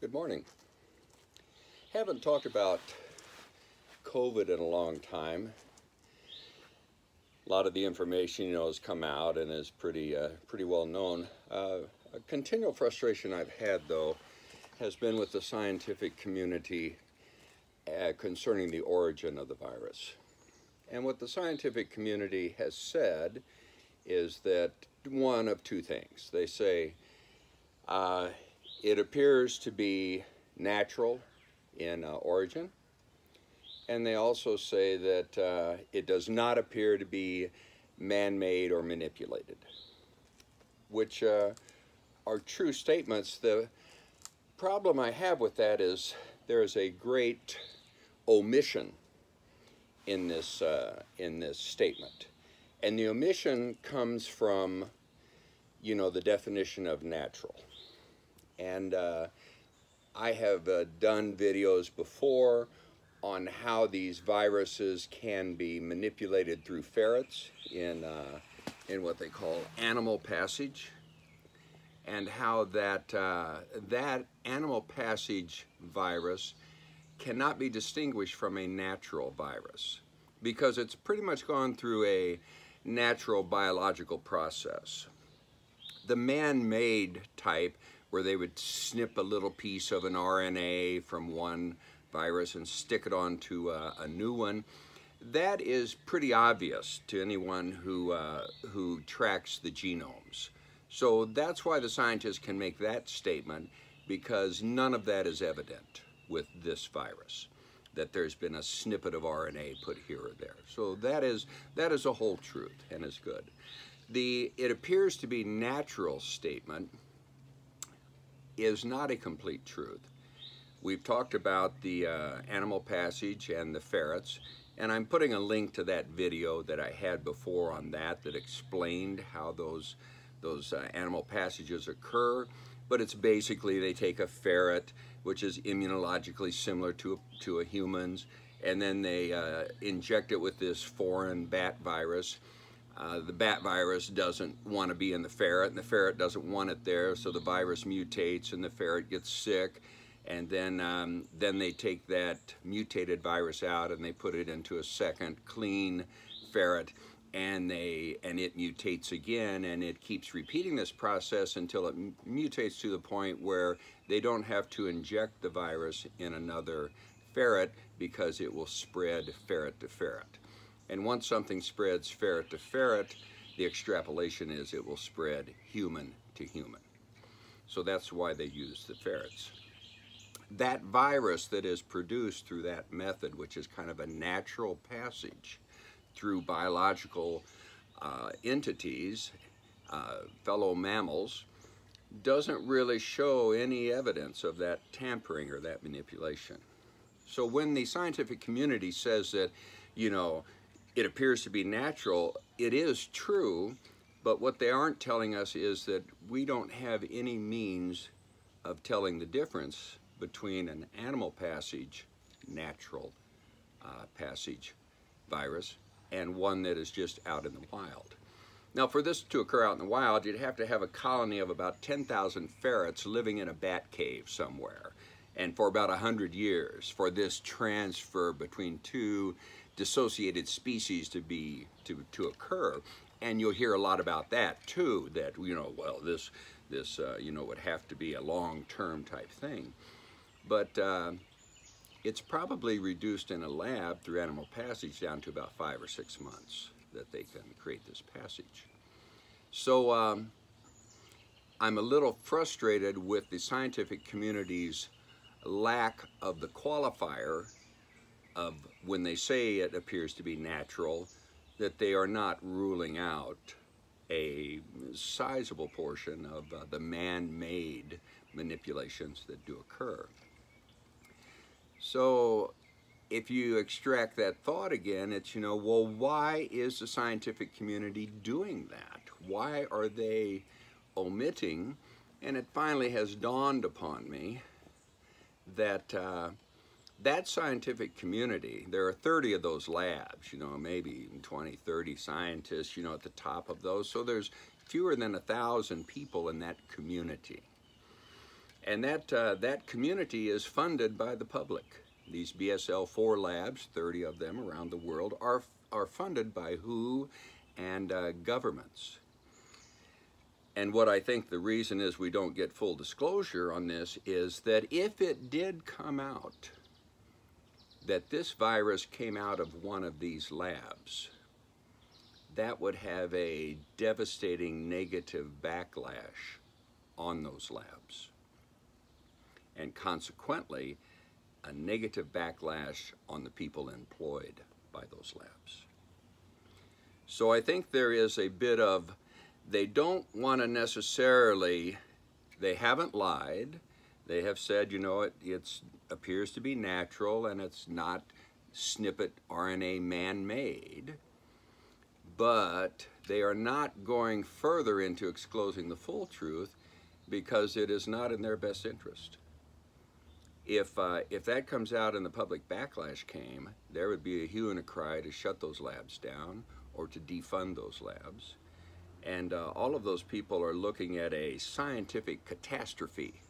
Good morning. Haven't talked about COVID in a long time. A lot of the information, has come out and is pretty well known. A continual frustration I've had, though, has been with the scientific community concerning the origin of the virus. And what the scientific community has said is that one of two things. They say it appears to be natural in origin, and they also say that it does not appear to be man-made or manipulated, which are true statements. The problem I have with that is there is a great omission in this statement, and the omission comes from, the definition of natural. And I have done videos before on how these viruses can be manipulated through ferrets in what they call animal passage, and how that animal passage virus cannot be distinguished from a natural virus because it's pretty much gone through a natural biological process. The man-made type, where they would snip a little piece of an RNA from one virus and stick it onto a new one, that is pretty obvious to anyone who tracks the genomes. So that's why the scientists can make that statement, because none of that is evident with this virus, that there's been a snippet of RNA put here or there. So that is a whole truth and is good. The "it appears to be natural" statement is not a complete truth. We've talked about the animal passage and the ferrets, and I'm putting a link to that video that I had before on that explained how those animal passages occur. But it's basically they take a ferret, which is immunologically similar to a human's, and then they inject it with this foreign bat virus. The bat virus doesn't want to be in the ferret, and the ferret doesn't want it there, so the virus mutates and the ferret gets sick, and then they take that mutated virus out and they put it into a second clean ferret, and it mutates again, and it keeps repeating this process until it mutates to the point where they don't have to inject the virus in another ferret because it will spread ferret to ferret. And once something spreads ferret to ferret, the extrapolation is it will spread human to human. So that's why they use the ferrets. That virus that is produced through that method, which is kind of a natural passage through biological entities, fellow mammals, doesn't really show any evidence of that tampering or that manipulation. So when the scientific community says that, it appears to be natural, it is true, but what they aren't telling us is that we don't have any means of telling the difference between an animal passage, natural passage virus, and one that is just out in the wild. Now, for this to occur out in the wild, you'd have to have a colony of about 10,000 ferrets living in a bat cave somewhere, and for about 100 years for this transfer between two dissociated species to occur. And you'll hear a lot about that too, that this would have to be a long-term type thing. But it's probably reduced in a lab through animal passage down to about 5 or 6 months that they can create this passage. So I'm a little frustrated with the scientific community's lack of the qualifier of when they say it appears to be natural, that they are not ruling out a sizable portion of the man-made manipulations that do occur. So if you extract that thought again, it's, well, why is the scientific community doing that? Why are they omitting? And it finally has dawned upon me that that scientific community, there are 30 of those labs, maybe 20, 30 scientists, at the top of those. So there's fewer than 1,000 people in that community. And that community is funded by the public. These BSL4 labs, 30 of them around the world, are funded by WHO and governments. And what I think the reason is we don't get full disclosure on this is that if it did come out that this virus came out of one of these labs, that would have a devastating negative backlash on those labs. And consequently, a negative backlash on the people employed by those labs. So I think there is a bit of, they don't want to necessarily, they haven't lied. They have said, you know, it appears to be natural and it's not snippet RNA man-made, but they are not going further into disclosing the full truth because it is not in their best interest. If that comes out and the public backlash came, there would be a hue and a cry to shut those labs down or to defund those labs. And all of those people are looking at a scientific catastrophe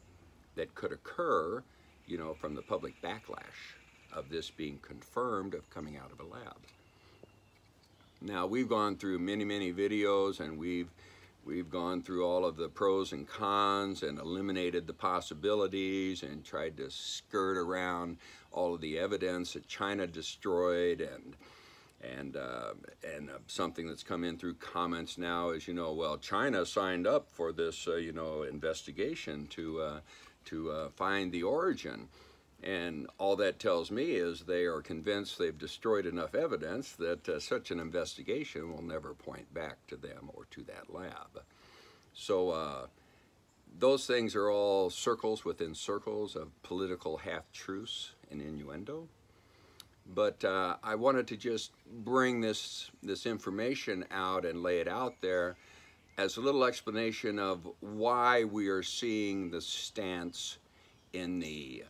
that could occur, you know, from the public backlash of this being confirmed of coming out of a lab. Now, we've gone through many, many videos, and we've gone through all of the pros and cons and eliminated the possibilities and tried to skirt around all of the evidence that China destroyed, and something that's come in through comments now is, you know, well, China signed up for this, you know, investigation to find the origin. And all that tells me is they are convinced they've destroyed enough evidence that such an investigation will never point back to them or to that lab. So those things are all circles within circles of political half-truths and innuendo. But I wanted to just bring this information out and lay it out there as a little explanation of why we are seeing the stance in the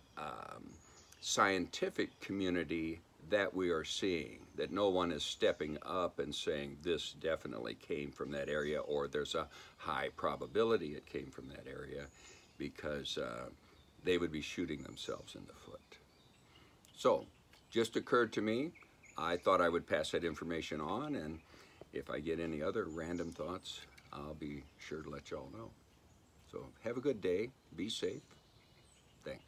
scientific community that we are seeing, that no one is stepping up and saying this definitely came from that area, or there's a high probability it came from that area, because they would be shooting themselves in the foot. So, just occurred to me, I thought I would pass that information on, and if I get any other random thoughts, I'll be sure to let y'all know. So have a good day, be safe, thanks.